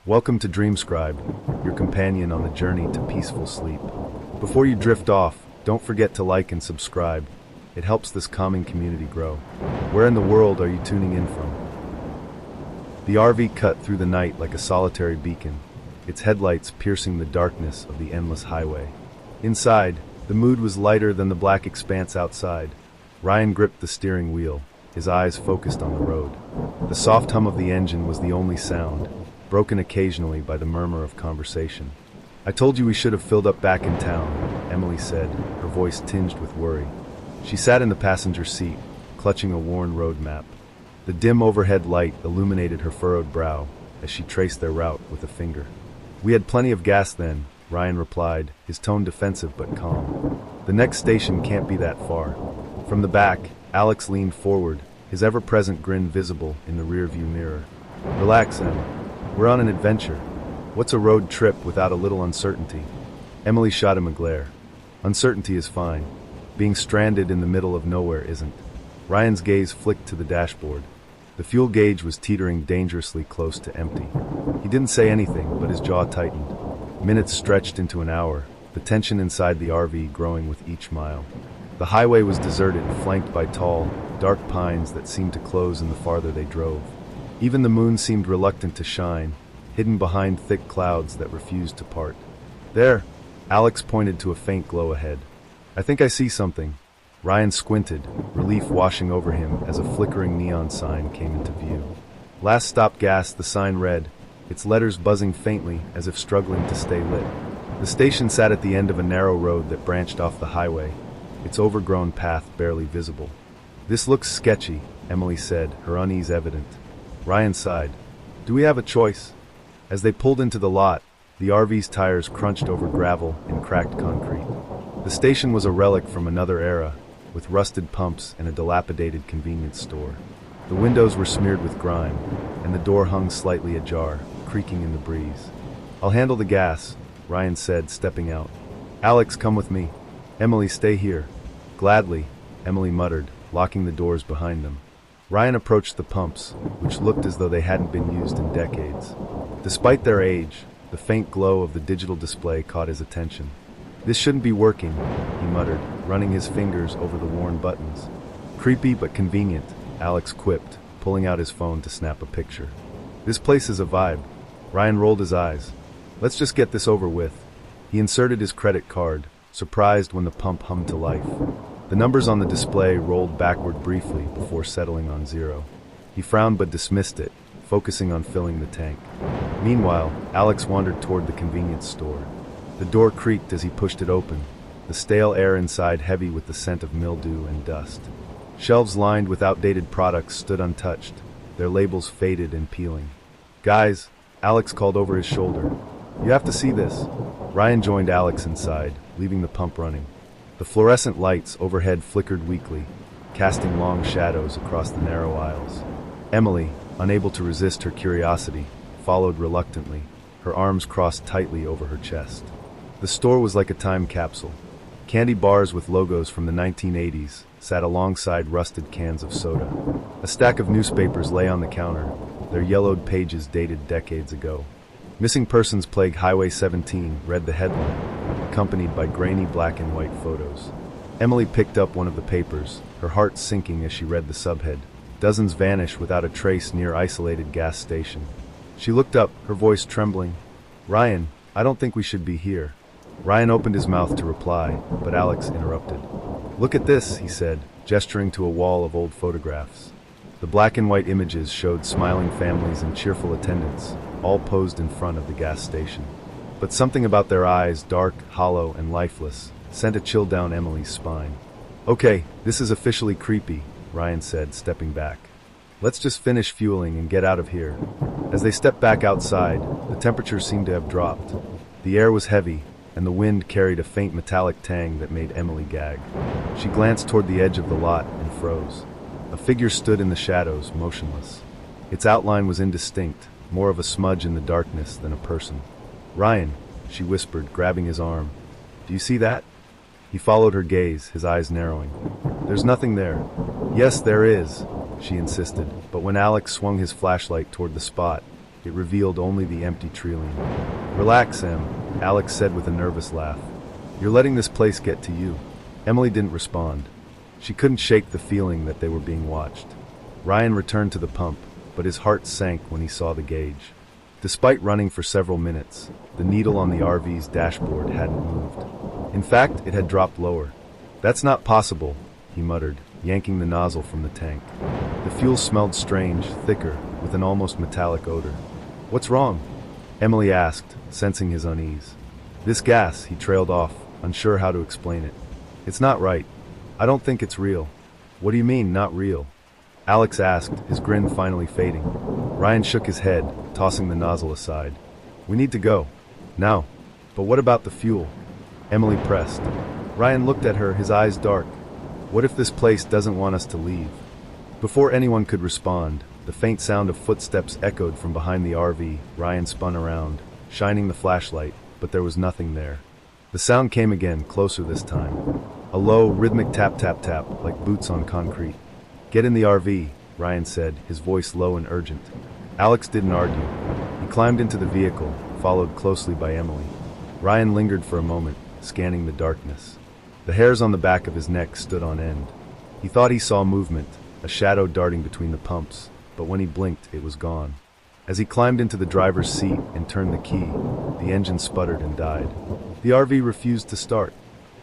Welcome to Dreamscribe, your companion on the journey to peaceful sleep. Before you drift off, don't forget to like and subscribe. It helps this calming community grow. Where in the world are you tuning in from? The RV cut through the night like a solitary beacon, its headlights piercing the darkness of the endless highway. Inside, the mood was lighter than the black expanse outside. Ryan gripped the steering wheel, his eyes focused on the road. The soft hum of the engine was the only sound, broken occasionally by the murmur of conversation. "I told you we should have filled up back in town," Emily said, her voice tinged with worry. She sat in the passenger seat, clutching a worn road map. The dim overhead light illuminated her furrowed brow as she traced their route with a finger. "We had plenty of gas then," Ryan replied, his tone defensive but calm. "The next station can't be that far." From the back, Alex leaned forward, his ever-present grin visible in the rearview mirror. "Relax, Em. We're on an adventure. What's a road trip without a little uncertainty?" Emily shot him a glare. "Uncertainty is fine. Being stranded in the middle of nowhere isn't." Ryan's gaze flicked to the dashboard. The fuel gauge was teetering dangerously close to empty. He didn't say anything, but his jaw tightened. Minutes stretched into an hour, the tension inside the RV growing with each mile. The highway was deserted, flanked by tall, dark pines that seemed to close in the farther they drove. Even the moon seemed reluctant to shine, hidden behind thick clouds that refused to part. "There," Alex pointed to a faint glow ahead. "I think I see something." Ryan squinted, relief washing over him as a flickering neon sign came into view. "Last stop gas," the sign read, its letters buzzing faintly as if struggling to stay lit. The station sat at the end of a narrow road that branched off the highway, its overgrown path barely visible. "This looks sketchy," Emily said, her unease evident. Ryan sighed. "Do we have a choice?" As they pulled into the lot, the RV's tires crunched over gravel and cracked concrete. The station was a relic from another era, with rusted pumps and a dilapidated convenience store. The windows were smeared with grime, and the door hung slightly ajar, creaking in the breeze. "I'll handle the gas," Ryan said, stepping out. "Alex, come with me." "Emily, stay here." "Gladly," Emily muttered, locking the doors behind them. Ryan approached the pumps, which looked as though they hadn't been used in decades. Despite their age, the faint glow of the digital display caught his attention. "This shouldn't be working," he muttered, running his fingers over the worn buttons. "Creepy but convenient," Alex quipped, pulling out his phone to snap a picture. "This place is a vibe." Ryan rolled his eyes. "Let's just get this over with." He inserted his credit card, surprised when the pump hummed to life. The numbers on the display rolled backward briefly before settling on 0. He frowned but dismissed it, focusing on filling the tank. Meanwhile, Alex wandered toward the convenience store. The door creaked as he pushed it open, the stale air inside heavy with the scent of mildew and dust. Shelves lined with outdated products stood untouched, their labels faded and peeling. "Guys," Alex called over his shoulder. "You have to see this." Ryan joined Alex inside, leaving the pump running. The fluorescent lights overhead flickered weakly, casting long shadows across the narrow aisles. Emily, unable to resist her curiosity, followed reluctantly, her arms crossed tightly over her chest. The store was like a time capsule. Candy bars with logos from the 1980s sat alongside rusted cans of soda. A stack of newspapers lay on the counter, their yellowed pages dated decades ago. "Missing Persons Plague Highway 17, read the headline, accompanied by grainy black and white photos. Emily picked up one of the papers, her heart sinking as she read the subhead. "Dozens vanish without a trace near isolated gas station." She looked up, her voice trembling. "Ryan, I don't think we should be here." Ryan opened his mouth to reply, but Alex interrupted. "Look at this," he said, gesturing to a wall of old photographs. The black and white images showed smiling families and cheerful attendants, all posed in front of the gas station. But something about their eyes, dark, hollow, and lifeless, sent a chill down Emily's spine. "Okay, this is officially creepy," Ryan said, stepping back. "Let's just finish fueling and get out of here." As they stepped back outside, the temperature seemed to have dropped. The air was heavy, and the wind carried a faint metallic tang that made Emily gag. She glanced toward the edge of the lot and froze. A figure stood in the shadows, motionless. Its outline was indistinct, more of a smudge in the darkness than a person. "Ryan," she whispered, grabbing his arm. "Do you see that?" He followed her gaze, his eyes narrowing. "There's nothing there." "Yes, there is," she insisted, but when Alex swung his flashlight toward the spot, it revealed only the empty tree-line. "Relax, Em," Alex said with a nervous laugh. "You're letting this place get to you." Emily didn't respond. She couldn't shake the feeling that they were being watched. Ryan returned to the pump, but his heart sank when he saw the gauge. Despite running for several minutes, the needle on the RV's dashboard hadn't moved. In fact, it had dropped lower. "That's not possible," he muttered, yanking the nozzle from the tank. The fuel smelled strange, thicker, with an almost metallic odor. "What's wrong?" Emily asked, sensing his unease. "This gas," he trailed off, unsure how to explain it. "It's not right. I don't think it's real." "What do you mean, not real?" Alex asked, his grin finally fading. Ryan shook his head, tossing the nozzle aside. "We need to go. Now." "But what about the fuel?" Emily pressed. Ryan looked at her, his eyes dark. "What if this place doesn't want us to leave?" Before anyone could respond, the faint sound of footsteps echoed from behind the RV. Ryan spun around, shining the flashlight, but there was nothing there. The sound came again, closer this time. A low, rhythmic tap-tap-tap, like boots on concrete. "Get in the RV," Ryan said, his voice low and urgent. Alex didn't argue. He climbed into the vehicle, followed closely by Emily. Ryan lingered for a moment, scanning the darkness. The hairs on the back of his neck stood on end. He thought he saw movement, a shadow darting between the pumps, but when he blinked, it was gone. As he climbed into the driver's seat and turned the key, the engine sputtered and died. The RV refused to start.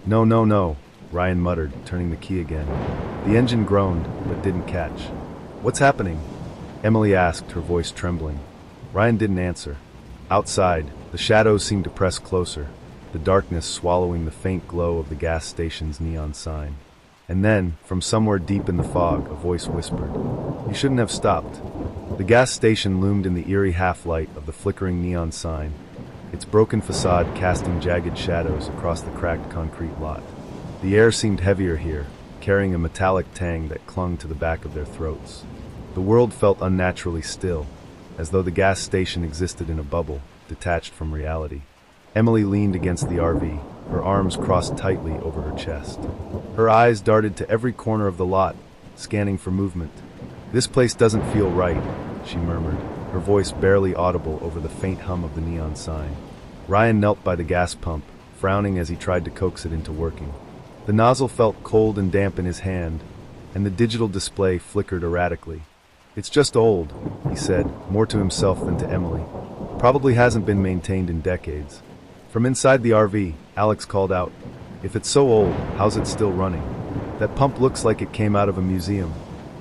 "No, no, no," Ryan muttered, turning the key again. The engine groaned, but didn't catch. "What's happening?" Emily asked, her voice trembling. Ryan didn't answer. Outside, the shadows seemed to press closer, the darkness swallowing the faint glow of the gas station's neon sign. And then, from somewhere deep in the fog, a voice whispered, "You shouldn't have stopped." The gas station loomed in the eerie half-light of the flickering neon sign, its broken facade casting jagged shadows across the cracked concrete lot. The air seemed heavier here, carrying a metallic tang that clung to the back of their throats. The world felt unnaturally still, as though the gas station existed in a bubble, detached from reality. Emily leaned against the RV, her arms crossed tightly over her chest. Her eyes darted to every corner of the lot, scanning for movement. "This place doesn't feel right," she murmured, her voice barely audible over the faint hum of the neon sign. Ryan knelt by the gas pump, frowning as he tried to coax it into working. The nozzle felt cold and damp in his hand, and the digital display flickered erratically. "It's just old," he said, more to himself than to Emily. "Probably hasn't been maintained in decades." From inside the RV, Alex called out, "If it's so old, how's it still running? That pump looks like it came out of a museum."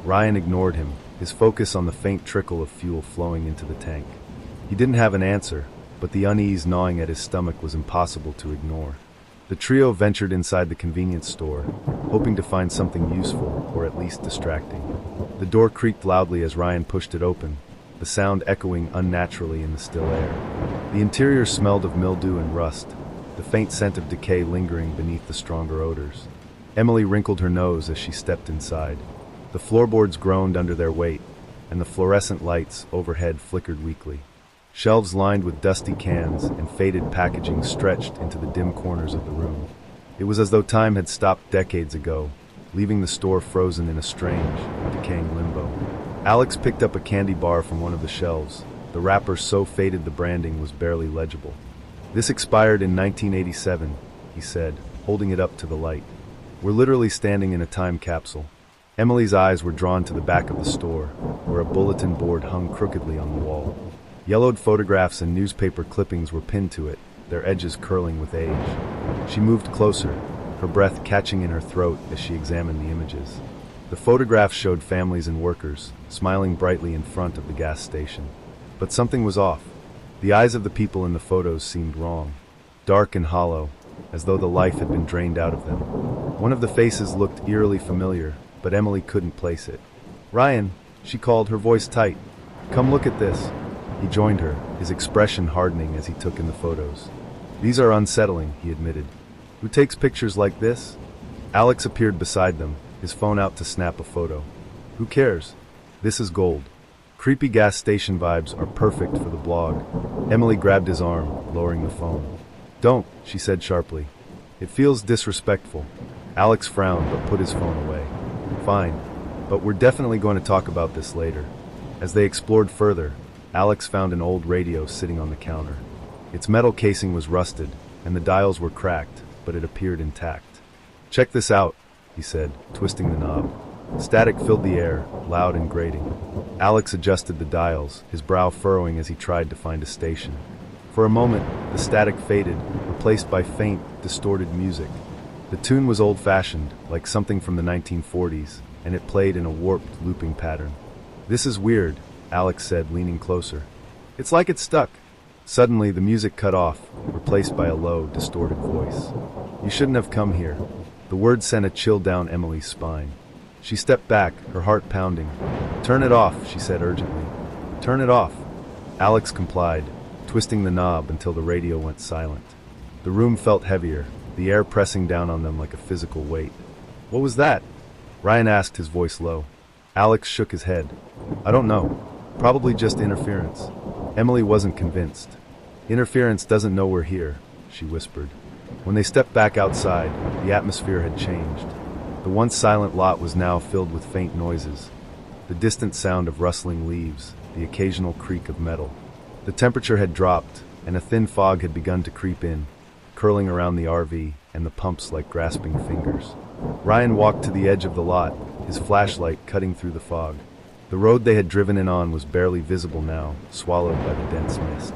Ryan ignored him, his focus on the faint trickle of fuel flowing into the tank. He didn't have an answer, but the unease gnawing at his stomach was impossible to ignore. The trio ventured inside the convenience store, hoping to find something useful, or at least distracting. The door creaked loudly as Ryan pushed it open, the sound echoing unnaturally in the still air. The interior smelled of mildew and rust, the faint scent of decay lingering beneath the stronger odors. Emily wrinkled her nose as she stepped inside. The floorboards groaned under their weight, and the fluorescent lights overhead flickered weakly. Shelves lined with dusty cans and faded packaging stretched into the dim corners of the room. It was as though time had stopped decades ago, leaving the store frozen in a strange, decaying limbo. Alex picked up a candy bar from one of the shelves. The wrapper so faded the branding was barely legible. "This expired in 1987, he said, holding it up to the light. "We're literally standing in a time capsule." Emily's eyes were drawn to the back of the store, where a bulletin board hung crookedly on the wall. Yellowed photographs and newspaper clippings were pinned to it, their edges curling with age. She moved closer, her breath catching in her throat as she examined the images. The photographs showed families and workers, smiling brightly in front of the gas station. But something was off. The eyes of the people in the photos seemed wrong, dark and hollow, as though the life had been drained out of them. One of the faces looked eerily familiar, but Emily couldn't place it. "Ryan," she called, her voice tight. "Come look at this." He joined her, his expression hardening as he took in the photos. "These are unsettling," he admitted. "Who takes pictures like this?" Alex appeared beside them, his phone out to snap a photo. "Who cares? This is gold. Creepy gas station vibes are perfect for the blog." Emily grabbed his arm, lowering the phone. "Don't," she said sharply. "It feels disrespectful." Alex frowned but put his phone away. "Fine, but we're definitely going to talk about this later." As they explored further, Alex found an old radio sitting on the counter. Its metal casing was rusted, and the dials were cracked, but it appeared intact. "Check this out," he said, twisting the knob. Static filled the air, loud and grating. Alex adjusted the dials, his brow furrowing as he tried to find a station. For a moment, the static faded, replaced by faint, distorted music. The tune was old-fashioned, like something from the 1940s, and it played in a warped, looping pattern. "This is weird," Alex said, leaning closer. "It's like it's stuck." Suddenly, the music cut off, replaced by a low, distorted voice. "You shouldn't have come here." The word sent a chill down Emily's spine. She stepped back, her heart pounding. "Turn it off," she said urgently. "Turn it off." Alex complied, twisting the knob until the radio went silent. The room felt heavier, the air pressing down on them like a physical weight. "What was that?" Ryan asked, his voice low. Alex shook his head. "I don't know. Probably just interference." Emily wasn't convinced. "Interference doesn't know we're here," she whispered. When they stepped back outside, the atmosphere had changed. The once silent lot was now filled with faint noises. The distant sound of rustling leaves, the occasional creak of metal. The temperature had dropped, and a thin fog had begun to creep in, curling around the RV and the pumps like grasping fingers. Ryan walked to the edge of the lot, his flashlight cutting through the fog. The road they had driven in on was barely visible now, swallowed by the dense mist.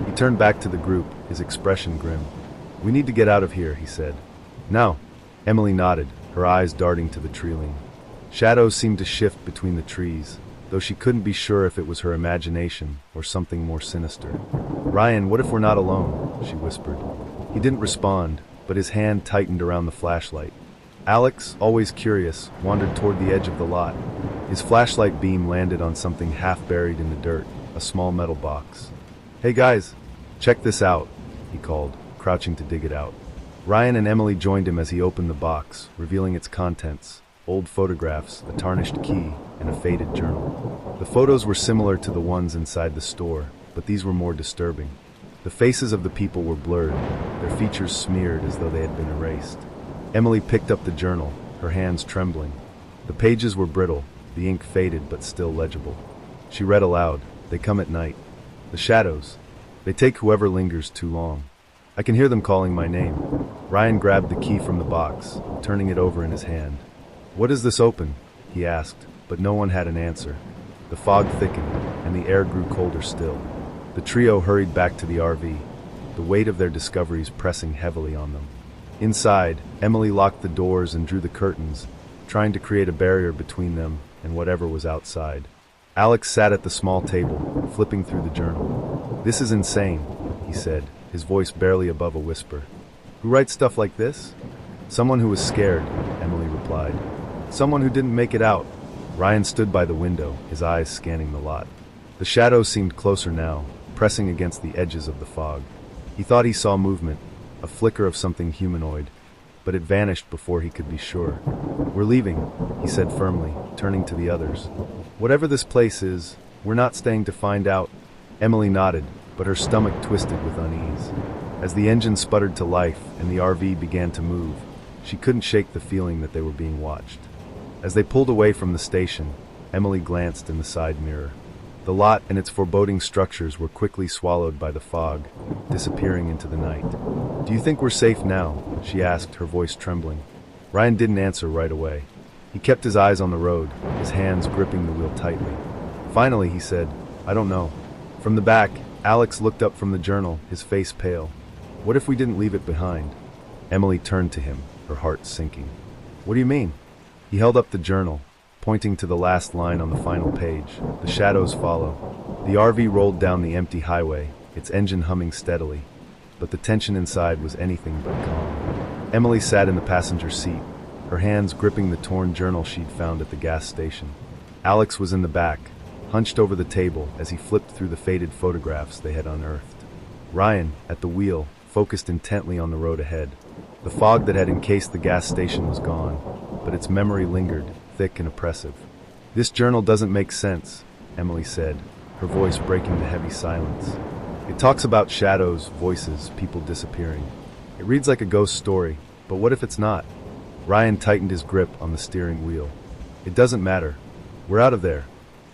He turned back to the group, his expression grim. "We need to get out of here," he said. "Now." Emily nodded, her eyes darting to the tree-line. Shadows seemed to shift between the trees, though she couldn't be sure if it was her imagination or something more sinister. "Ryan, what if we're not alone?" she whispered. He didn't respond, but his hand tightened around the flashlight. Alex, always curious, wandered toward the edge of the lot. His flashlight beam landed on something half buried in the dirt, a small metal box. "Hey guys, check this out," he called, crouching to dig it out. Ryan and Emily joined him as he opened the box, revealing its contents: old photographs, a tarnished key, and a faded journal. The photos were similar to the ones inside the store, but these were more disturbing. The faces of the people were blurred, their features smeared as though they had been erased. Emily picked up the journal, her hands trembling. The pages were brittle, the ink faded but still legible. She read aloud, "They come at night. The shadows. They take whoever lingers too long. I can hear them calling my name." Ryan grabbed the key from the box, turning it over in his hand. "What does this open?" he asked, but no one had an answer. The fog thickened, and the air grew colder still. The trio hurried back to the RV, the weight of their discoveries pressing heavily on them. Inside, Emily locked the doors and drew the curtains, trying to create a barrier between them and whatever was outside. Alex sat at the small table, flipping through the journal. "This is insane," he said, his voice barely above a whisper. "Who writes stuff like this?" "Someone who was scared," Emily replied. "Someone who didn't make it out." Ryan stood by the window, his eyes scanning the lot. The shadows seemed closer now, pressing against the edges of the fog. He thought he saw movement, a flicker of something humanoid, but it vanished before he could be sure. "We're leaving," he said firmly, turning to the others. "Whatever this place is, we're not staying to find out." Emily nodded, but her stomach twisted with unease. As the engine sputtered to life and the RV began to move, she couldn't shake the feeling that they were being watched. As they pulled away from the station, Emily glanced in the side mirror. The lot and its foreboding structures were quickly swallowed by the fog, disappearing into the night. "Do you think we're safe now?" she asked, her voice trembling. Ryan didn't answer right away. He kept his eyes on the road, his hands gripping the wheel tightly. Finally, he said, "I don't know." From the back, Alex looked up from the journal, his face pale. "What if we didn't leave it behind?" Emily turned to him, her heart sinking. "What do you mean?" He held up the journal, pointing to the last line on the final page. "The shadows follow." The RV rolled down the empty highway, its engine humming steadily, but the tension inside was anything but calm. Emily sat in the passenger seat, her hands gripping the torn journal she'd found at the gas station. Alex was in the back, hunched over the table as he flipped through the faded photographs they had unearthed. Ryan, at the wheel, focused intently on the road ahead. The fog that had encased the gas station was gone, but its memory lingered, thick and oppressive. "This journal doesn't make sense," Emily said, her voice breaking the heavy silence. "It talks about shadows, voices, people disappearing. It reads like a ghost story, but what if it's not?" Ryan tightened his grip on the steering wheel. "It doesn't matter. We're out of there.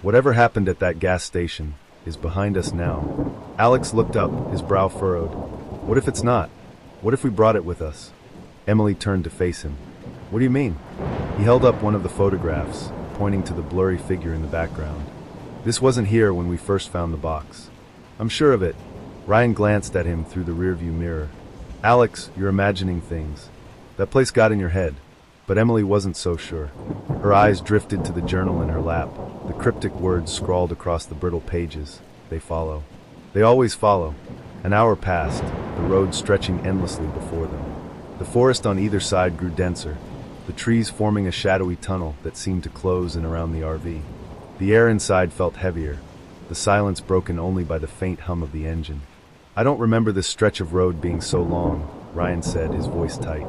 Whatever happened at that gas station, is behind us now. Alex looked up, his brow furrowed. What if it's not? What if we brought it with us? Emily turned to face him. What do you mean? He held up one of the photographs, pointing to the blurry figure in the background. This wasn't here when we first found the box. I'm sure of it. Ryan glanced at him through the rearview mirror. Alex, you're imagining things. That place got in your head. But Emily wasn't so sure. Her eyes drifted to the journal in her lap, the cryptic words scrawled across the brittle pages. They follow. They always follow. An hour passed, the road stretching endlessly before them. The forest on either side grew denser, the trees forming a shadowy tunnel that seemed to close in around the RV. The air inside felt heavier, the silence broken only by the faint hum of the engine. I don't remember this stretch of road being so long, Ryan said, his voice tight.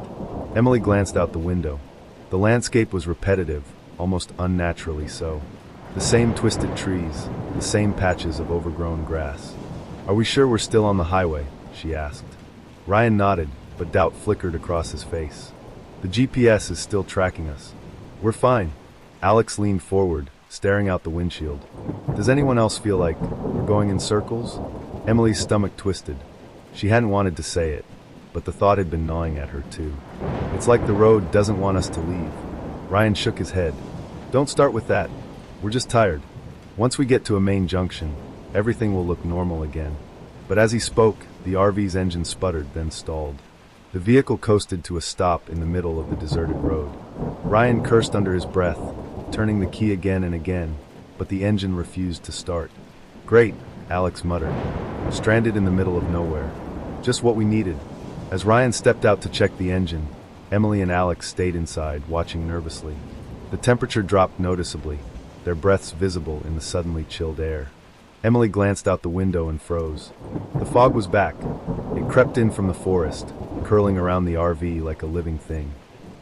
Emily glanced out the window. The landscape was repetitive, almost unnaturally so. The same twisted trees, the same patches of overgrown grass. Are we sure we're still on the highway? She asked. Ryan nodded, but doubt flickered across his face. The GPS is still tracking us. We're fine. Alex leaned forward, staring out the windshield. Does anyone else feel like we're going in circles? Emily's stomach twisted. She hadn't wanted to say it, but the thought had been gnawing at her too. It's like the road doesn't want us to leave. Ryan shook his head. Don't start with that. We're just tired. Once we get to a main junction, everything will look normal again. But as he spoke, the RV's engine sputtered, then stalled. The vehicle coasted to a stop in the middle of the deserted road. Ryan cursed under his breath, turning the key again and again, but the engine refused to start. Great, Alex muttered. Stranded in the middle of nowhere. Just what we needed. As Ryan stepped out to check the engine, Emily and Alex stayed inside, watching nervously. The temperature dropped noticeably, their breaths visible in the suddenly chilled air. Emily glanced out the window and froze. The fog was back. It crept in from the forest, curling around the RV like a living thing.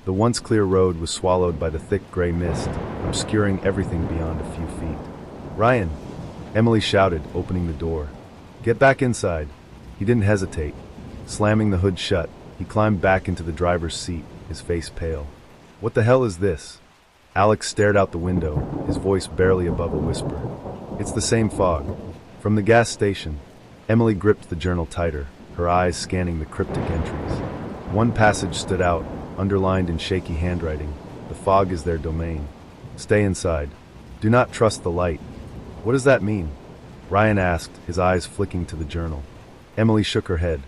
The once clear road was swallowed by the thick gray mist, obscuring everything beyond a few feet. Ryan! Emily shouted, opening the door. Get back inside. He didn't hesitate. Slamming the hood shut, he climbed back into the driver's seat, his face pale. What the hell is this? Alex stared out the window, his voice barely above a whisper. It's the same fog. From the gas station. Emily gripped the journal tighter, her eyes scanning the cryptic entries. One passage stood out, underlined in shaky handwriting. The fog is their domain. Stay inside. Do not trust the light. What does that mean? Ryan asked, his eyes flicking to the journal. Emily shook her head.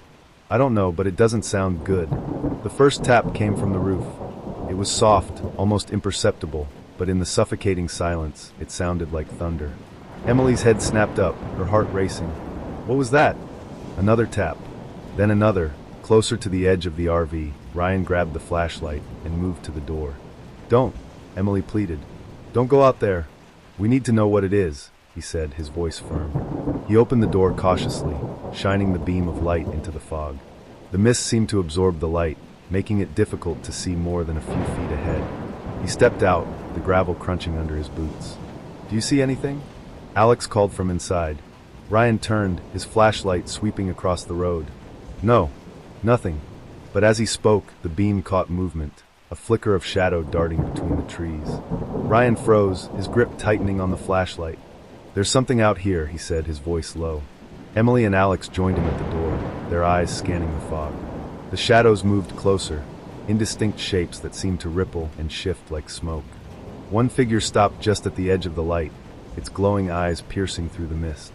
I don't know, but it doesn't sound good. The first tap came from the roof. It was soft, almost imperceptible, but in the suffocating silence, it sounded like thunder. Emily's head snapped up, her heart racing. What was that? Another tap. Then another, closer to the edge of the RV. Ryan grabbed the flashlight and moved to the door. Don't, Emily pleaded. Don't go out there. We need to know what it is, he said, his voice firm. He opened the door cautiously, shining the beam of light into the fog. The mist seemed to absorb the light, making it difficult to see more than a few feet ahead. He stepped out, the gravel crunching under his boots. Do you see anything? Alex called from inside. Ryan turned, his flashlight sweeping across the road. No, nothing. But as he spoke, the beam caught movement, a flicker of shadow darting between the trees. Ryan froze, his grip tightening on the flashlight. There's something out here, he said, his voice low. Emily and Alex joined him at the door, their eyes scanning the fog. The shadows moved closer, indistinct shapes that seemed to ripple and shift like smoke. One figure stopped just at the edge of the light, its glowing eyes piercing through the mist.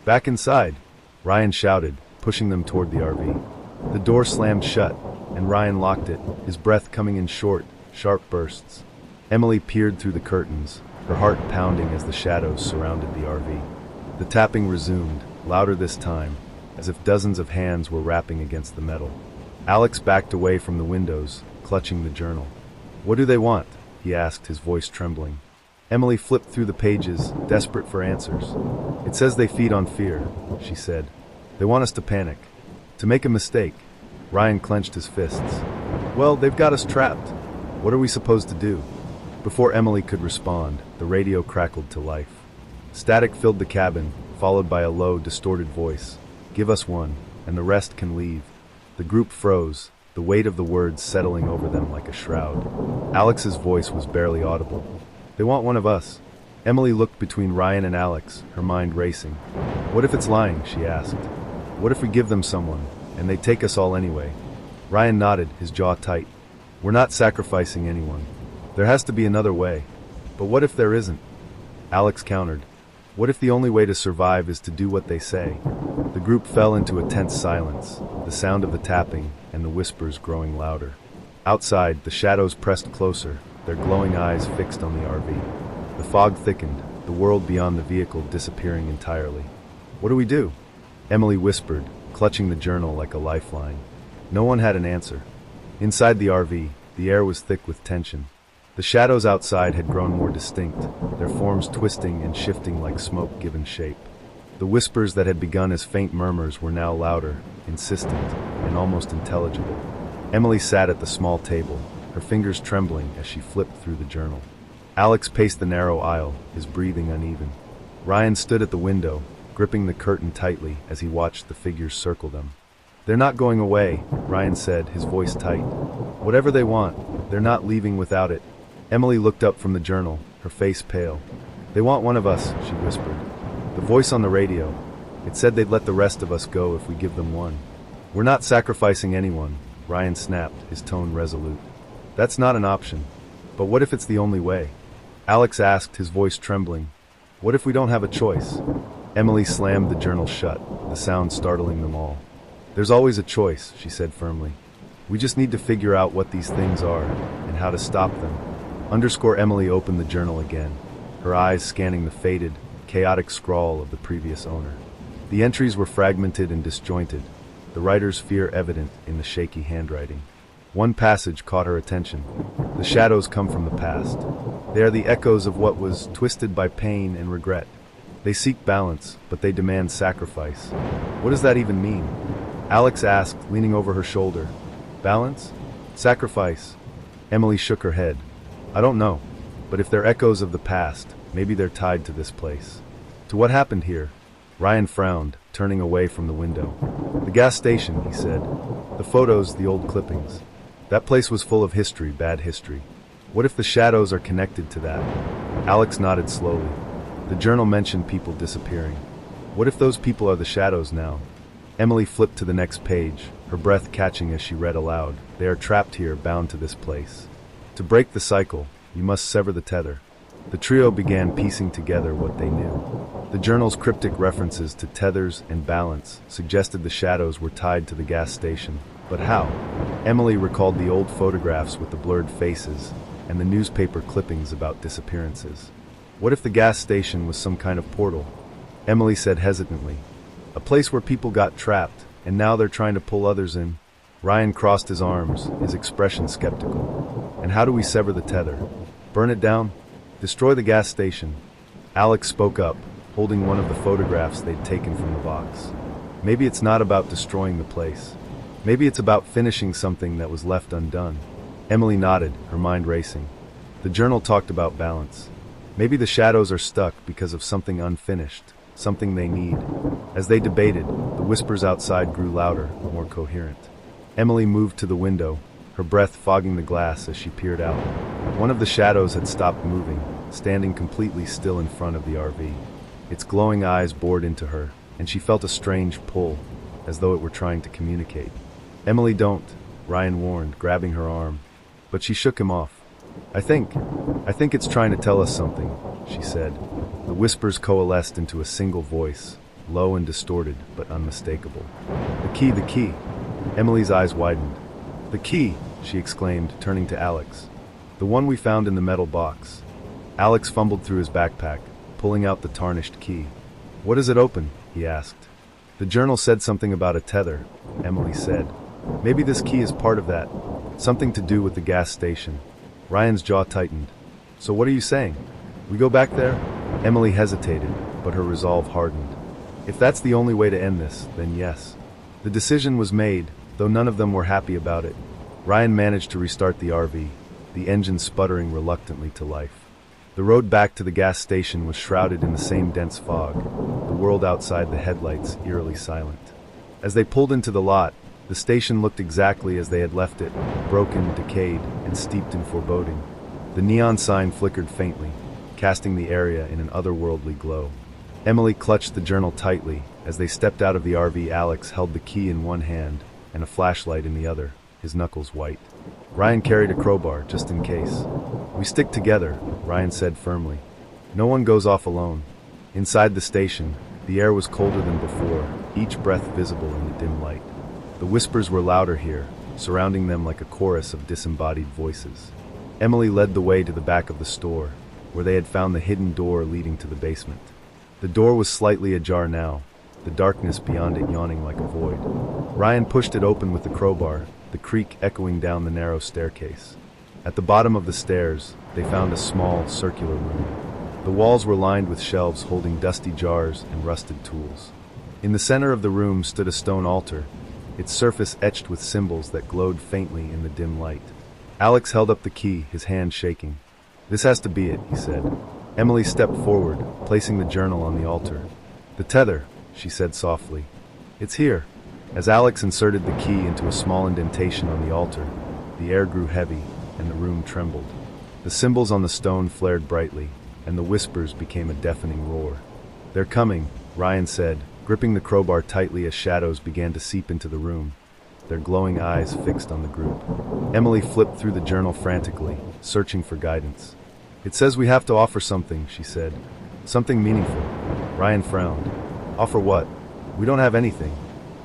Back inside, Ryan shouted, pushing them toward the RV. The door slammed shut, and Ryan locked it, his breath coming in short, sharp bursts. Emily peered through the curtains, her heart pounding as the shadows surrounded the RV. The tapping resumed, louder this time, as if dozens of hands were rapping against the metal. Alex backed away from the windows, clutching the journal. What do they want? He asked, his voice trembling. Emily flipped through the pages, desperate for answers. It says they feed on fear, she said. They want us to panic, to make a mistake. Ryan clenched his fists. Well, they've got us trapped. What are we supposed to do? Before Emily could respond, the radio crackled to life. Static filled the cabin, followed by a low, distorted voice. Give us one, and the rest can leave. The group froze, the weight of the words settling over them like a shroud. Alex's voice was barely audible. They want one of us. Emily looked between Ryan and Alex, her mind racing. What if it's lying, she asked. What if we give them someone, and they take us all anyway? Ryan nodded, his jaw tight. We're not sacrificing anyone. There has to be another way. But what if there isn't? Alex countered. What if the only way to survive is to do what they say? The group fell into a tense silence, the sound of the tapping and the whispers growing louder. Outside, the shadows pressed closer, their glowing eyes fixed on the RV. The fog thickened, the world beyond the vehicle disappearing entirely. What do we do? Emily whispered, clutching the journal like a lifeline. No one had an answer. Inside the RV, the air was thick with tension. The shadows outside had grown more distinct, their forms twisting and shifting like smoke given shape. The whispers that had begun as faint murmurs were now louder, insistent, and almost intelligible. Emily sat at the small table, her fingers trembling as she flipped through the journal. Alex paced the narrow aisle, his breathing uneven. Ryan stood at the window, gripping the curtain tightly as he watched the figures circle them. They're not going away, Ryan said, his voice tight. Whatever they want, they're not leaving without it. Emily looked up from the journal, her face pale. They want one of us, she whispered. The voice on the radio. It said they'd let the rest of us go if we give them one. We're not sacrificing anyone, Ryan snapped, his tone resolute. That's not an option. But what if it's the only way? Alex asked, his voice trembling. What if we don't have a choice? Emily slammed the journal shut, the sound startling them all. There's always a choice, she said firmly. We just need to figure out what these things are, and how to stop them. Emily opened the journal again, her eyes scanning the faded, chaotic scrawl of the previous owner. The entries were fragmented and disjointed, the writer's fear evident in the shaky handwriting. One passage caught her attention. The shadows come from the past. They are the echoes of what was twisted by pain and regret. They seek balance, but they demand sacrifice. What does that even mean? Alex asked, leaning over her shoulder. Balance? Sacrifice? Emily shook her head. I don't know, but if they're echoes of the past, maybe they're tied to this place. To what happened here? Ryan frowned, turning away from the window. The gas station, he said. The photos, the old clippings. That place was full of history, bad history. What if the shadows are connected to that? Alex nodded slowly. The journal mentioned people disappearing. What if those people are the shadows now? Emily flipped to the next page, her breath catching as she read aloud. They are trapped here, bound to this place. To break the cycle, you must sever the tether. The trio began piecing together what they knew. The journal's cryptic references to tethers and balance suggested the shadows were tied to the gas station. But how? Emily recalled the old photographs with the blurred faces and the newspaper clippings about disappearances. What if the gas station was some kind of portal? Emily said hesitantly. A place where people got trapped, and now they're trying to pull others in. Ryan crossed his arms, his expression skeptical. And how do we sever the tether? Burn it down? Destroy the gas station? Alex spoke up, holding one of the photographs they'd taken from the box. Maybe it's not about destroying the place. Maybe it's about finishing something that was left undone. Emily nodded, her mind racing. The journal talked about balance. Maybe the shadows are stuck because of something unfinished, something they need. As they debated, the whispers outside grew louder, more coherent. Emily moved to the window, her breath fogging the glass as she peered out. One of the shadows had stopped moving, standing completely still in front of the RV. Its glowing eyes bored into her, and she felt a strange pull, as though it were trying to communicate. Emily, don't, Ryan warned, grabbing her arm. But she shook him off. I think it's trying to tell us something, she said. The whispers coalesced into a single voice, low and distorted, but unmistakable. The key. Emily's eyes widened. The key, she exclaimed, turning to Alex. The one we found in the metal box. Alex fumbled through his backpack, pulling out the tarnished key. What does it open? He asked. The journal said something about a tether, Emily said. Maybe this key is part of that. Something to do with the gas station. Ryan's jaw tightened. So what are you saying? We go back there? Emily hesitated, but her resolve hardened. If that's the only way to end this, then yes. The decision was made, though none of them were happy about it. Ryan managed to restart the RV, the engine sputtering reluctantly to life. The road back to the gas station was shrouded in the same dense fog, the world outside the headlights eerily silent. As they pulled into the lot, the station looked exactly as they had left it, broken, decayed, and steeped in foreboding. The neon sign flickered faintly. casting the area in an otherworldly glow. Emily clutched the journal tightly. As they stepped out of the RV, Alex held the key in one hand and a flashlight in the other, his knuckles white. Ryan carried a crowbar, just in case. "We stick together," Ryan said firmly. "No one goes off alone." Inside the station, the air was colder than before, each breath visible in the dim light. The whispers were louder here, surrounding them like a chorus of disembodied voices. Emily led the way to the back of the store, where they had found the hidden door leading to the basement. The door was slightly ajar now, the darkness beyond it yawning like a void. Ryan pushed it open with the crowbar, the creak echoing down the narrow staircase. At the bottom of the stairs, they found a small, circular room. The walls were lined with shelves holding dusty jars and rusted tools. In the center of the room stood a stone altar, its surface etched with symbols that glowed faintly in the dim light. Alex held up the key, his hand shaking. "This has to be it," he said. Emily stepped forward, placing the journal on the altar. "The tether," she said softly. "It's here." As Alex inserted the key into a small indentation on the altar, the air grew heavy and the room trembled. The symbols on the stone flared brightly, and the whispers became a deafening roar. "They're coming," Ryan said, gripping the crowbar tightly as shadows began to seep into the room, their glowing eyes fixed on the group. Emily flipped through the journal frantically, searching for guidance. "It says we have to offer something," she said. "Something meaningful." Ryan frowned. "Offer what? We don't have anything."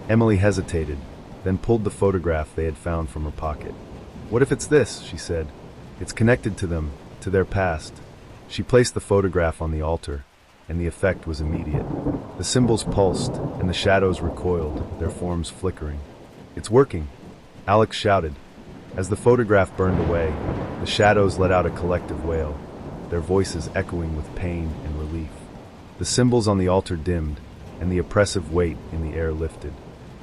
Emily hesitated, then pulled the photograph they had found from her pocket. "What if it's this?" she said. "It's connected to them, to their past." She placed the photograph on the altar, and the effect was immediate. The symbols pulsed, and the shadows recoiled, their forms flickering. "It's working!" Alex shouted. As the photograph burned away, the shadows let out a collective wail, their voices echoing with pain and relief. The symbols on the altar dimmed, and the oppressive weight in the air lifted.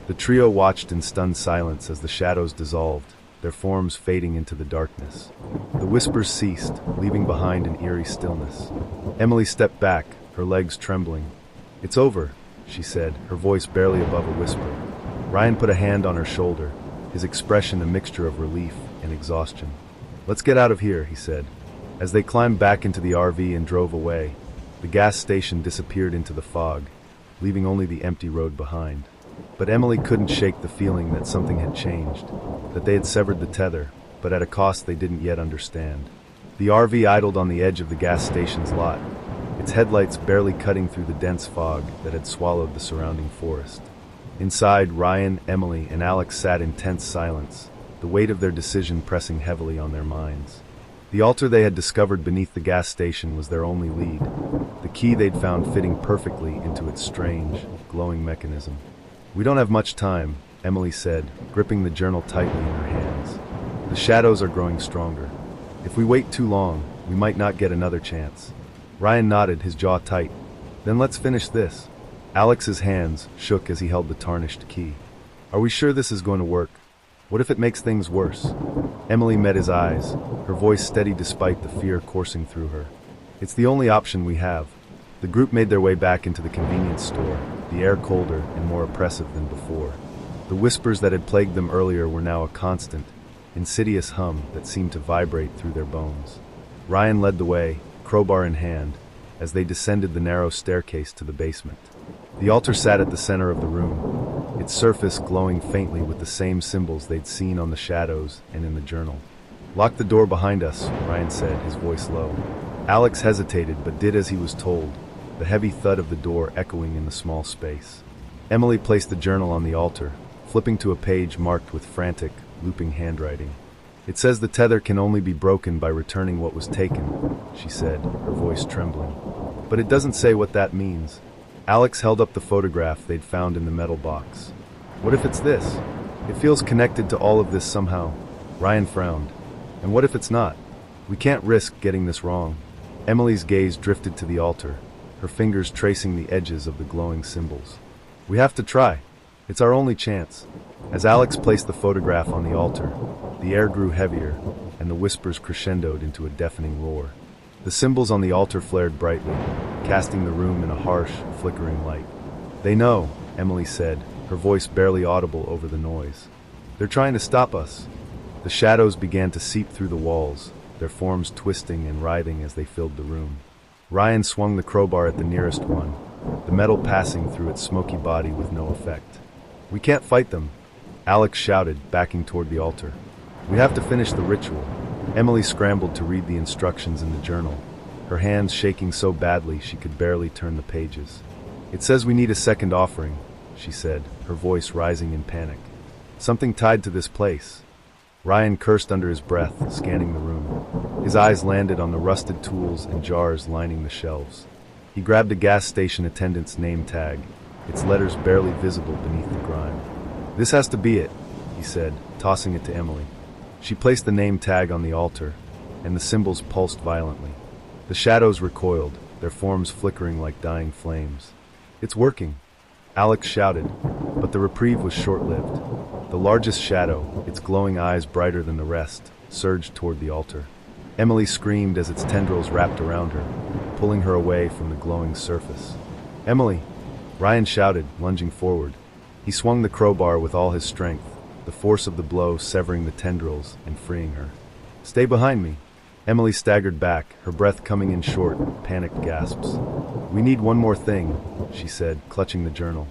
The trio watched in stunned silence as the shadows dissolved, their forms fading into the darkness. The whispers ceased, leaving behind an eerie stillness. Emily stepped back, her legs trembling. "It's over," she said, her voice barely above a whisper. Ryan put a hand on her shoulder, his expression a mixture of relief and exhaustion. "Let's get out of here," he said. As they climbed back into the RV and drove away, the gas station disappeared into the fog, leaving only the empty road behind. But Emily couldn't shake the feeling that something had changed, that they had severed the tether, but at a cost they didn't yet understand. The RV idled on the edge of the gas station's lot, its headlights barely cutting through the dense fog that had swallowed the surrounding forest. Inside, Ryan, Emily, and Alex sat in tense silence, the weight of their decision pressing heavily on their minds. The altar they had discovered beneath the gas station was their only lead, the key they'd found fitting perfectly into its strange, glowing mechanism. "We don't have much time," Emily said, gripping the journal tightly in her hands. "The shadows are growing stronger. If we wait too long, we might not get another chance." Ryan nodded, his jaw tight. "Then let's finish this." Alex's hands shook as he held the tarnished key. "Are we sure this is going to work? What if it makes things worse?" Emily met his eyes, her voice steady despite the fear coursing through her. "It's the only option we have." The group made their way back into the convenience store, the air colder and more oppressive than before. The whispers that had plagued them earlier were now a constant, insidious hum that seemed to vibrate through their bones. Ryan led the way, crowbar in hand, as they descended the narrow staircase to the basement. The altar sat at the center of the room, its surface glowing faintly with the same symbols they'd seen on the shadows and in the journal. "Lock the door behind us," Ryan said, his voice low. Alex hesitated but did as he was told, the heavy thud of the door echoing in the small space. Emily placed the journal on the altar, flipping to a page marked with frantic, looping handwriting. "It says the tether can only be broken by returning what was taken," she said, her voice trembling. "But it doesn't say what that means." Alex held up the photograph they'd found in the metal box. "What if it's this? It feels connected to all of this somehow." Ryan frowned. "And what if it's not? We can't risk getting this wrong." Emily's gaze drifted to the altar, her fingers tracing the edges of the glowing symbols. "We have to try. It's our only chance." As Alex placed the photograph on the altar, the air grew heavier, and the whispers crescendoed into a deafening roar. The symbols on the altar flared brightly, casting the room in a harsh, flickering light. "They know," Emily said, her voice barely audible over the noise. "They're trying to stop us." The shadows began to seep through the walls, their forms twisting and writhing as they filled the room. Ryan swung the crowbar at the nearest one, the metal passing through its smoky body with no effect. "We can't fight them," Alex shouted, backing toward the altar. "We have to finish the ritual." Emily scrambled to read the instructions in the journal, her hands shaking so badly she could barely turn the pages. "It says we need a second offering," she said, her voice rising in panic. "Something tied to this place." Ryan cursed under his breath, scanning the room. His eyes landed on the rusted tools and jars lining the shelves. He grabbed a gas station attendant's name tag, its letters barely visible beneath the grime. "This has to be it," he said, tossing it to Emily. She placed the name tag on the altar, and the symbols pulsed violently. The shadows recoiled, their forms flickering like dying flames. "It's working," Alex shouted, but the reprieve was short-lived. The largest shadow, its glowing eyes brighter than the rest, surged toward the altar. Emily screamed as its tendrils wrapped around her, pulling her away from the glowing surface. "Emily!" Ryan shouted, lunging forward. He swung the crowbar with all his strength, the force of the blow severing the tendrils and freeing her. "Stay behind me." Emily staggered back, her breath coming in short, panicked gasps. "We need one more thing," she said, clutching the journal.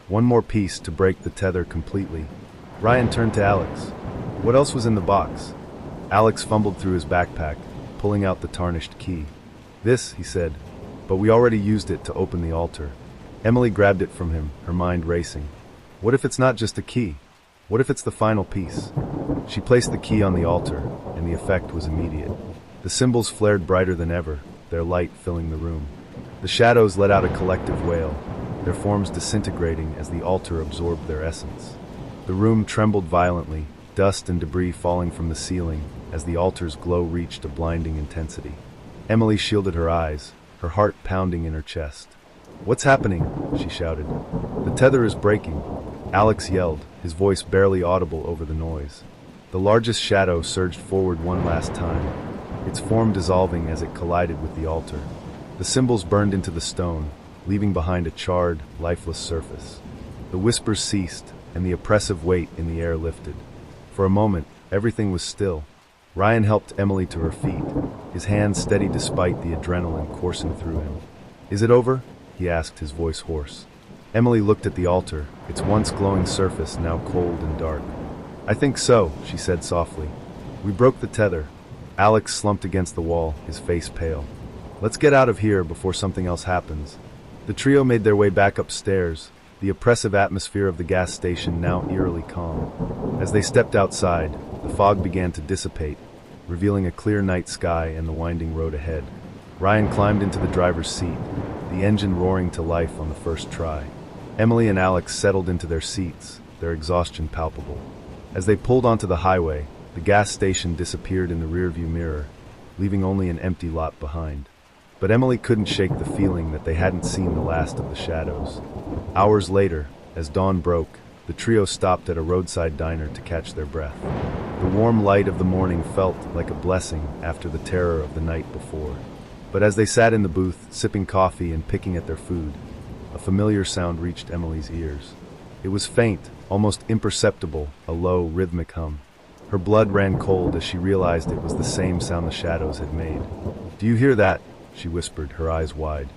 "One more piece to break the tether completely." Ryan turned to Alex. "What else was in the box?" Alex fumbled through his backpack, pulling out the tarnished key. "This," he said, "but we already used it to open the altar." Emily grabbed it from him, her mind racing. What if it's not just a key? What if it's the final piece? She placed the key on the altar, and the effect was immediate. The symbols flared brighter than ever, their light filling the room. The shadows let out a collective wail, their forms disintegrating as the altar absorbed their essence. The room trembled violently, dust and debris falling from the ceiling as the altar's glow reached a blinding intensity. Emily shielded her eyes, her heart pounding in her chest. "What's happening?" she shouted. "The tether is breaking," Alex yelled, his voice barely audible over the noise. The largest shadow surged forward one last time, its form dissolving as it collided with the altar. The symbols burned into the stone, leaving behind a charred, lifeless surface. The whispers ceased, and the oppressive weight in the air lifted. For a moment, everything was still. Ryan helped Emily to her feet, his hands steady despite the adrenaline coursing through him. "Is it over?" he asked, his voice hoarse. Emily looked at the altar, its once glowing surface now cold and dark. "I think so," she said softly. "We broke the tether." Alex slumped against the wall, his face pale. "Let's get out of here before something else happens." The trio made their way back upstairs, the oppressive atmosphere of the gas station now eerily calm. As they stepped outside, the fog began to dissipate, revealing a clear night sky and the winding road ahead. Ryan climbed into the driver's seat, the engine roaring to life on the first try. Emily and Alex settled into their seats, their exhaustion palpable. As they pulled onto the highway, the gas station disappeared in the rearview mirror, leaving only an empty lot behind. But Emily couldn't shake the feeling that they hadn't seen the last of the shadows. Hours later, as dawn broke, the trio stopped at a roadside diner to catch their breath. The warm light of the morning felt like a blessing after the terror of the night before. But as they sat in the booth, sipping coffee and picking at their food, a familiar sound reached Emily's ears. It was faint, almost imperceptible, a low, rhythmic hum. Her blood ran cold as she realized it was the same sound the shadows had made. "Do you hear that?" she whispered, her eyes wide.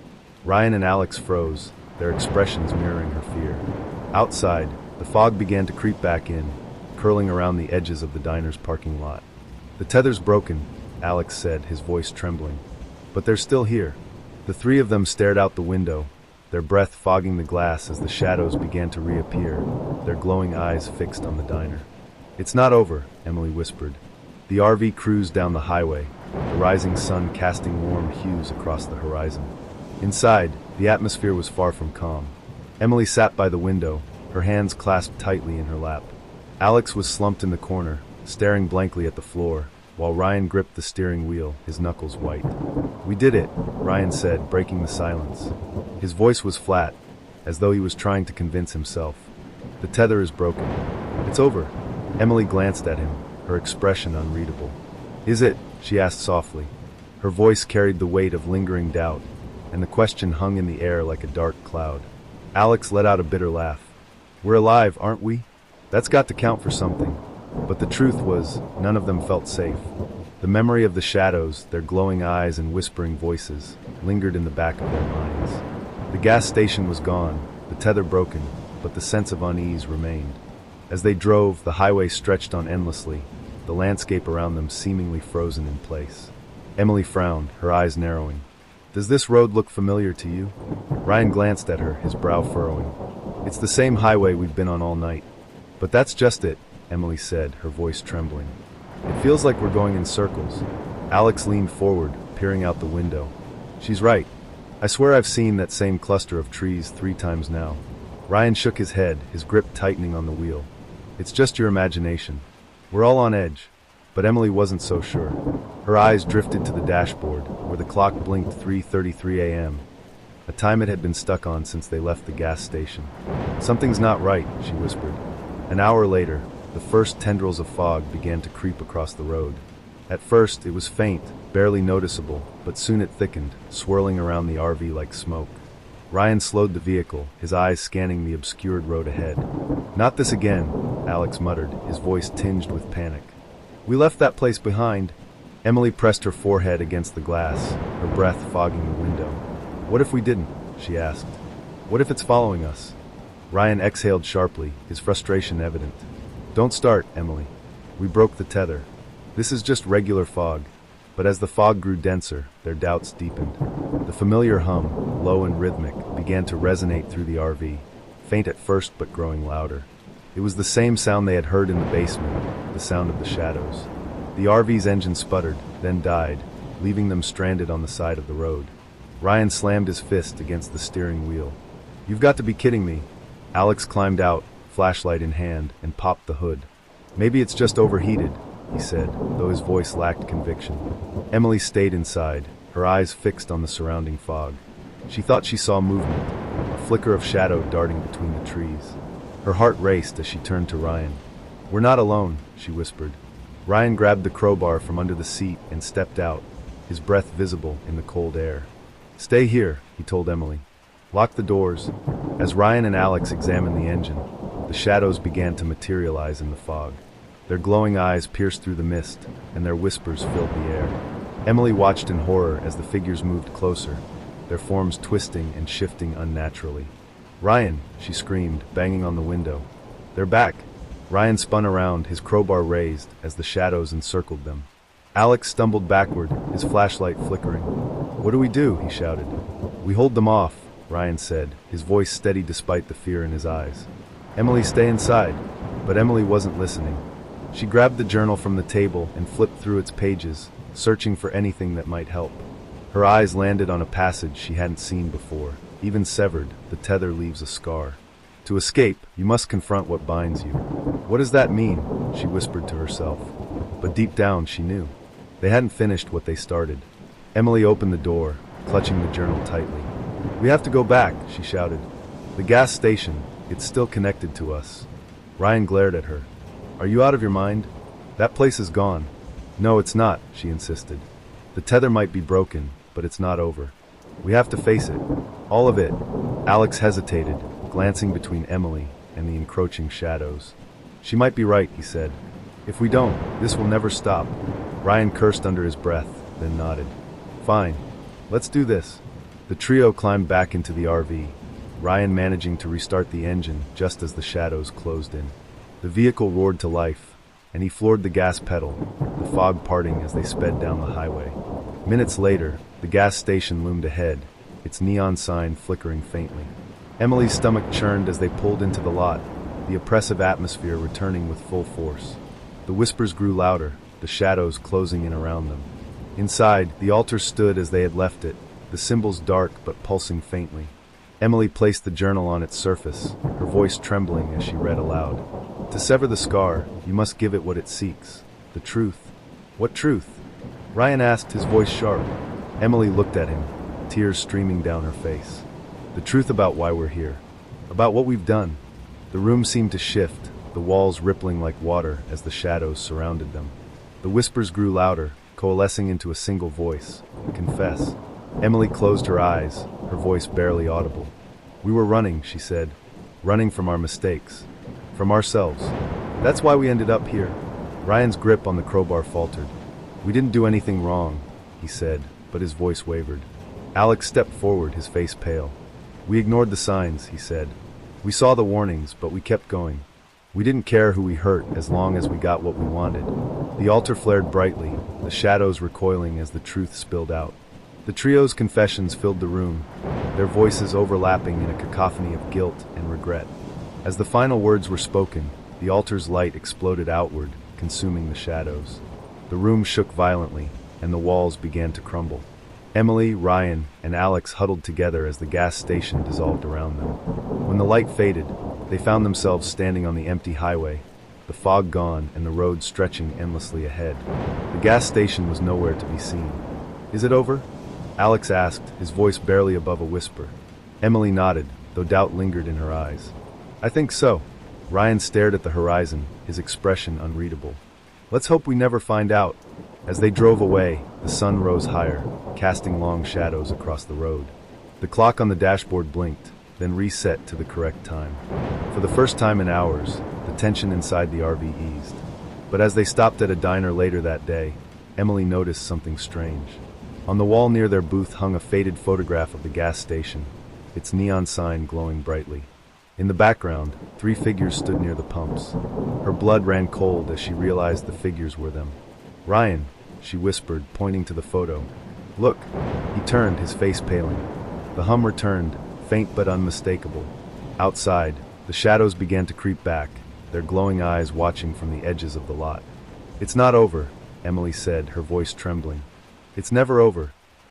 Ryan and Alex froze, their expressions mirroring her fear. Outside, the fog began to creep back in, curling around the edges of the diner's parking lot. "The tether's broken," Alex said, his voice trembling. "But they're still here." The three of them stared out the window, their breath fogging the glass as the shadows began to reappear, their glowing eyes fixed on the diner. "It's not over," Emily whispered. The RV cruised down the highway, the rising sun casting warm hues across the horizon. Inside, the atmosphere was far from calm. Emily sat by the window, her hands clasped tightly in her lap. Alex was slumped in the corner, staring blankly at the floor, while Ryan gripped the steering wheel, his knuckles white. "We did it," Ryan said, breaking the silence. His voice was flat, as though he was trying to convince himself. "The tether is broken. It's over." Emily glanced at him, her expression unreadable. "Is it?" she asked softly. Her voice carried the weight of lingering doubt, and the question hung in the air like a dark cloud. Alex let out a bitter laugh. "We're alive, aren't we? That's got to count for something." But the truth was, none of them felt safe. The memory of the shadows, their glowing eyes and whispering voices, lingered in the back of their minds. The gas station was gone, the tether broken, but the sense of unease remained. As they drove, the highway stretched on endlessly, the landscape around them seemingly frozen in place. Emily frowned, her eyes narrowing. "Does this road look familiar to you?" Ryan glanced at her, his brow furrowing. "It's the same highway we've been on all night." "But that's just it," Emily said, her voice trembling. "It feels like we're going in circles." Alex leaned forward, peering out the window. "She's right. I swear I've seen that same cluster of trees 3 times now." Ryan shook his head, his grip tightening on the wheel. "It's just your imagination. We're all on edge." But Emily wasn't so sure. Her eyes drifted to the dashboard, where the clock blinked 3:33 a.m., a time it had been stuck on since they left the gas station. "Something's not right," she whispered. An hour later, the first tendrils of fog began to creep across the road. At first, it was faint, barely noticeable, but soon it thickened, swirling around the RV like smoke. Ryan slowed the vehicle, his eyes scanning the obscured road ahead. "Not this again," Alex muttered, his voice tinged with panic. "We left that place behind." Emily pressed her forehead against the glass, her breath fogging the window. "What if we didn't?" she asked. "What if it's following us?" Ryan exhaled sharply, his frustration evident. "Don't start, Emily. We broke the tether. This is just regular fog." But as the fog grew denser, their doubts deepened. The familiar hum, low and rhythmic, began to resonate through the RV, faint at first but growing louder. It was the same sound they had heard in the basement, the sound of the shadows. The RV's engine sputtered, then died, leaving them stranded on the side of the road. Ryan slammed his fist against the steering wheel. "You've got to be kidding me." Alex climbed out, flashlight in hand, and popped the hood. "Maybe it's just overheated," he said, though his voice lacked conviction. Emily stayed inside, her eyes fixed on the surrounding fog. She thought she saw movement, a flicker of shadow darting between the trees. Her heart raced as she turned to Ryan. "We're not alone," she whispered. Ryan grabbed the crowbar from under the seat and stepped out, his breath visible in the cold air. "Stay here," he told Emily. "Lock the doors." As Ryan and Alex examined the engine, the shadows began to materialize in the fog. Their glowing eyes pierced through the mist, and their whispers filled the air. Emily watched in horror as the figures moved closer, their forms twisting and shifting unnaturally. "Ryan!" she screamed, banging on the window. "They're back!" Ryan spun around, his crowbar raised, as the shadows encircled them. Alex stumbled backward, his flashlight flickering. "What do we do?" he shouted. "We hold them off," Ryan said, his voice steady despite the fear in his eyes. "Emily, stay inside." But Emily wasn't listening. She grabbed the journal from the table and flipped through its pages, searching for anything that might help. Her eyes landed on a passage she hadn't seen before. Even severed, the tether leaves a scar. "To escape, you must confront what binds you." "What does that mean?" she whispered to herself. But deep down, she knew. They hadn't finished what they started. Emily opened the door, clutching the journal tightly. "We have to go back," she shouted. "The gas station, it's still connected to us." Ryan glared at her. "Are you out of your mind? That place is gone." "No, it's not," she insisted. "The tether might be broken, but it's not over. We have to face it. All of it." Alex hesitated, glancing between Emily and the encroaching shadows. "She might be right," he said. "If we don't, this will never stop." Ryan cursed under his breath, then nodded. "Fine. Let's do this." The trio climbed back into the RV, Ryan managing to restart the engine just as the shadows closed in. The vehicle roared to life, and he floored the gas pedal, the fog parting as they sped down the highway. Minutes later, the gas station loomed ahead, its neon sign flickering faintly. Emily's stomach churned as they pulled into the lot, the oppressive atmosphere returning with full force. The whispers grew louder, the shadows closing in around them. Inside, the altar stood as they had left it, the symbols dark but pulsing faintly. Emily placed the journal on its surface, her voice trembling as she read aloud. "To sever the scar, you must give it what it seeks. The truth." "What truth?" Ryan asked, his voice sharp. Emily looked at him, tears streaming down her face. "The truth about why we're here. About what we've done." The room seemed to shift, the walls rippling like water as the shadows surrounded them. The whispers grew louder, coalescing into a single voice. "Confess." Emily closed her eyes, her voice barely audible. "We were running," she said. "Running from our mistakes. From ourselves. That's why we ended up here." Ryan's grip on the crowbar faltered. "We didn't do anything wrong," he said, but his voice wavered. Alex stepped forward, his face pale. "We ignored the signs," he said. "We saw the warnings, but we kept going. We didn't care who we hurt as long as we got what we wanted." The altar flared brightly, the shadows recoiling as the truth spilled out. The trio's confessions filled the room, their voices overlapping in a cacophony of guilt and regret. As the final words were spoken, the altar's light exploded outward, consuming the shadows. The room shook violently, and the walls began to crumble. Emily, Ryan, and Alex huddled together as the gas station dissolved around them. When the light faded, they found themselves standing on the empty highway, the fog gone and the road stretching endlessly ahead. The gas station was nowhere to be seen. "Is it over?" Alex asked, his voice barely above a whisper. Emily nodded, though doubt lingered in her eyes. "I think so." Ryan stared at the horizon, his expression unreadable. "Let's hope we never find out." As they drove away, the sun rose higher, casting long shadows across the road. The clock on the dashboard blinked, then reset to the correct time. For the first time in hours, the tension inside the RV eased. But as they stopped at a diner later that day, Emily noticed something strange. On the wall near their booth hung a faded photograph of the gas station, its neon sign glowing brightly. In the background, 3 figures stood near the pumps. Her blood ran cold as she realized the figures were them. "Ryan," she whispered, pointing to the photo. "Look." He turned, his face paling. The hum returned, faint but unmistakable. Outside, the shadows began to creep back, their glowing eyes watching from the edges of the lot. "It's not over," Emily said, her voice trembling. "It's never over,"